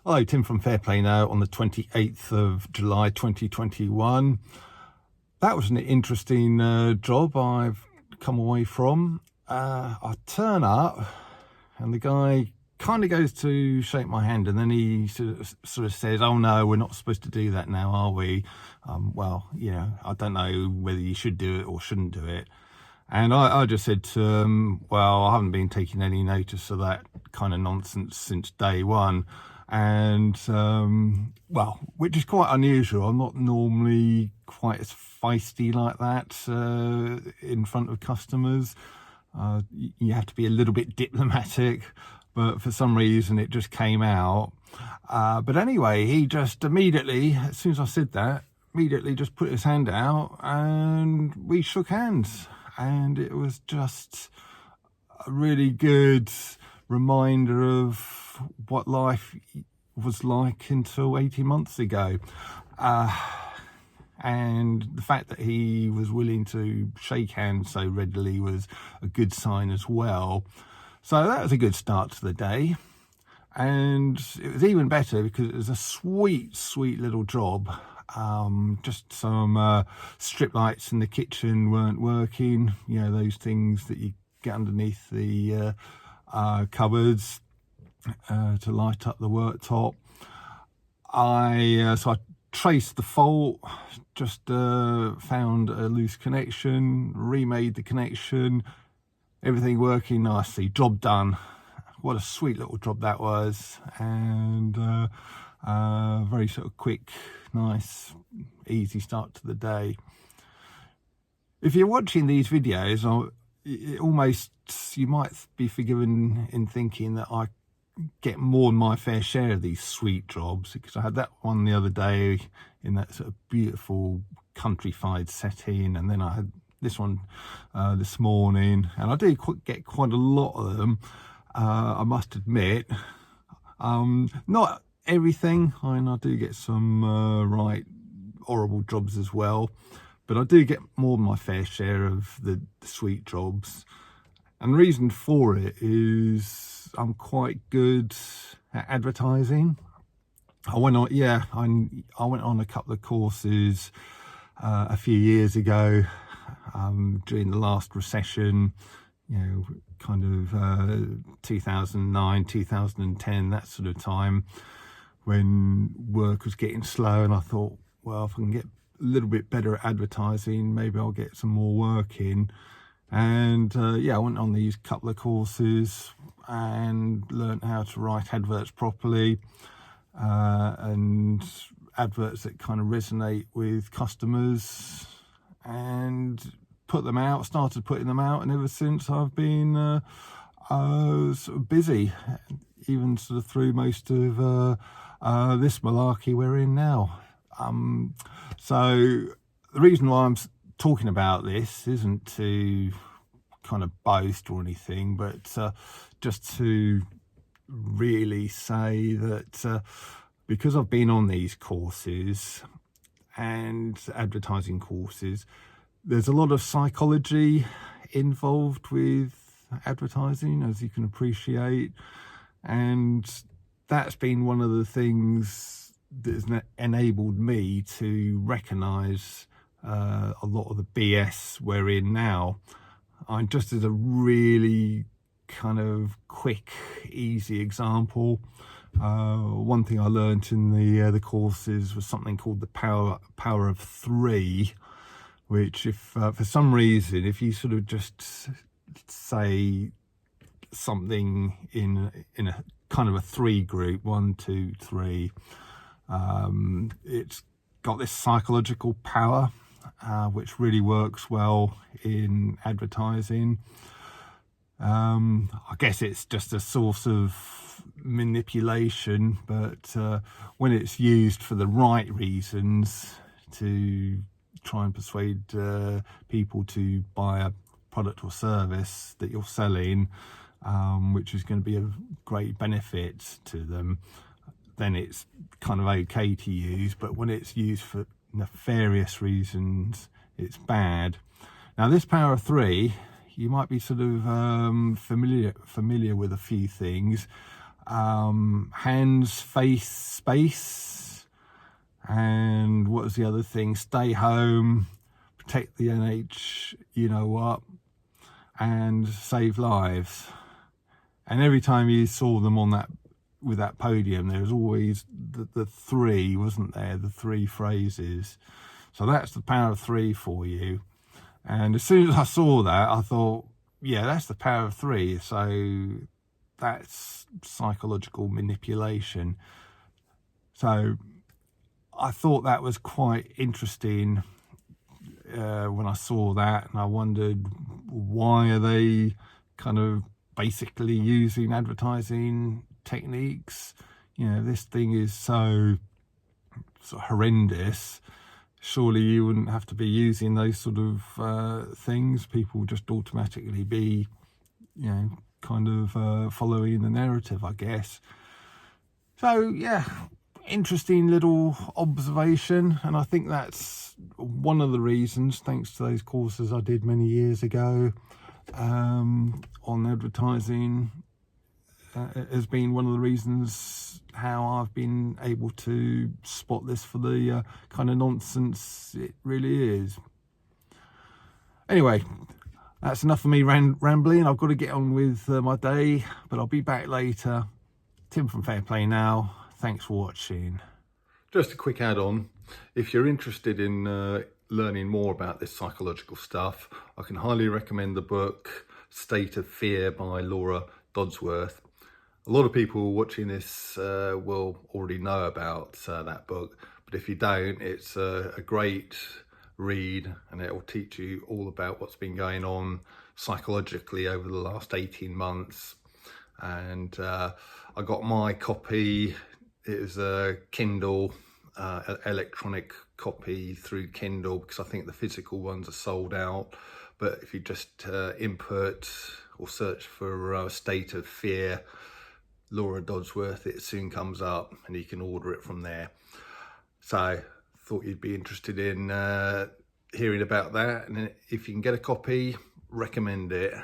Hello, Tim from Fair Play Now on the 28th of July 2021. That was an interesting job I've come away from. I turn up and the guy kind of goes to shake my hand, and then he sort of says, "Oh no, we're not supposed to do that now, are we?" Well, I don't know whether you should do it or shouldn't do it. And I just said to him, well, I haven't been taking any notice of that kind of nonsense since day one. And, well, which is quite unusual. I'm not normally quite as feisty like that in front of customers. You have to be a little bit diplomatic, but for some reason it just came out. But anyway, he just immediately, as soon as I said that, immediately just put his hand out and we shook hands. And it was just a really good reminder of what life was like until 18 months ago. And the fact that he was willing to shake hands so readily was a good sign as well. So that was a good start to the day. And it was even better because it was a sweet little job. Just some strip lights in the kitchen weren't working, those things that you get underneath the cupboards to light up the worktop. So I traced the fault, just found a loose connection, remade the connection, everything working nicely, job done. What a sweet little job that was. And very sort of quick, nice, easy start to the day. If you're watching these videos, you might be forgiven in thinking that I get more than my fair share of these sweet jobs, because I had that one the other day in that sort of beautiful countrified setting, and then I had this one this morning, and I do get quite a lot of them, I must admit. Not everything. I do get some right horrible jobs as well, but I do get more than my fair share of the sweet jobs. And the reason for it is I'm quite good at advertising. I went on a couple of courses a few years ago during the last recession, kind of 2009, 2010, that sort of time, when work was getting slow, and I thought, well, if I can get a little bit better at advertising, maybe I'll get some more work in. And I went on these couple of courses and learned how to write adverts properly, and adverts that kind of resonate with customers, and started putting them out, and ever since I've been sort of busy, even sort of through most of this malarkey we're in now. So the reason why I'm talking about this isn't to kind of boast or anything, but just to really say that because I've been on these courses and advertising courses, there's a lot of psychology involved with advertising, as you can appreciate, and that's been one of the things that has enabled me to recognise a lot of the BS we're in now. Just as a really kind of quick, easy example, one thing I learned in the courses was something called the power of three, which, if for some reason, if you sort of just say something in a kind of a three group, 1, 2, 3, it's got this psychological power, which really works well in advertising. I guess it's just a source of manipulation, but when it's used for the right reasons, to try and persuade people to buy a product or service that you're selling, which is going to be a great benefit to them, then it's kind of okay to use. But when it's used for nefarious reasons, it's bad. Now, this power of three, you might be sort of familiar with a few things. hands, face, space, and what was the other thing? Stay home, protect the NH, you know what, and save lives. And every time you saw them on that, with that podium, there was always the three, wasn't there? The three phrases. So that's the power of three for you. And as soon as I saw that, I thought, yeah, that's the power of three. So that's psychological manipulation. So I thought that was quite interesting when I saw that, and I wondered, why are they kind of basically using advertising techniques? You know, this thing is so horrendous. Surely you wouldn't have to be using those sort of things. People would just automatically be, you know, kind of following the narrative, I guess. So yeah, interesting little observation, and I think that's one of the reasons, thanks to those courses I did many years ago on advertising, has been one of the reasons how I've been able to spot this for the kind of nonsense it really is. Anyway, that's enough of me rambling. I've got to get on with my day, but I'll be back later. Tim from Fair Play Now. Thanks for watching. Just a quick add-on. If you're interested in learning more about this psychological stuff, I can highly recommend the book State of Fear by Laura Dodsworth. A lot of people watching this will already know about that book, but if you don't, it's a great read, and it will teach you all about what's been going on psychologically over the last 18 months. And I got my copy. It was a Kindle, electronic copy through Kindle, because I think the physical ones are sold out. But if you just input or search for State of Fear, Laura Dodsworth, it soon comes up, and you can order it from there. So thought you'd be interested in hearing about that, and if you can get a copy, recommend it.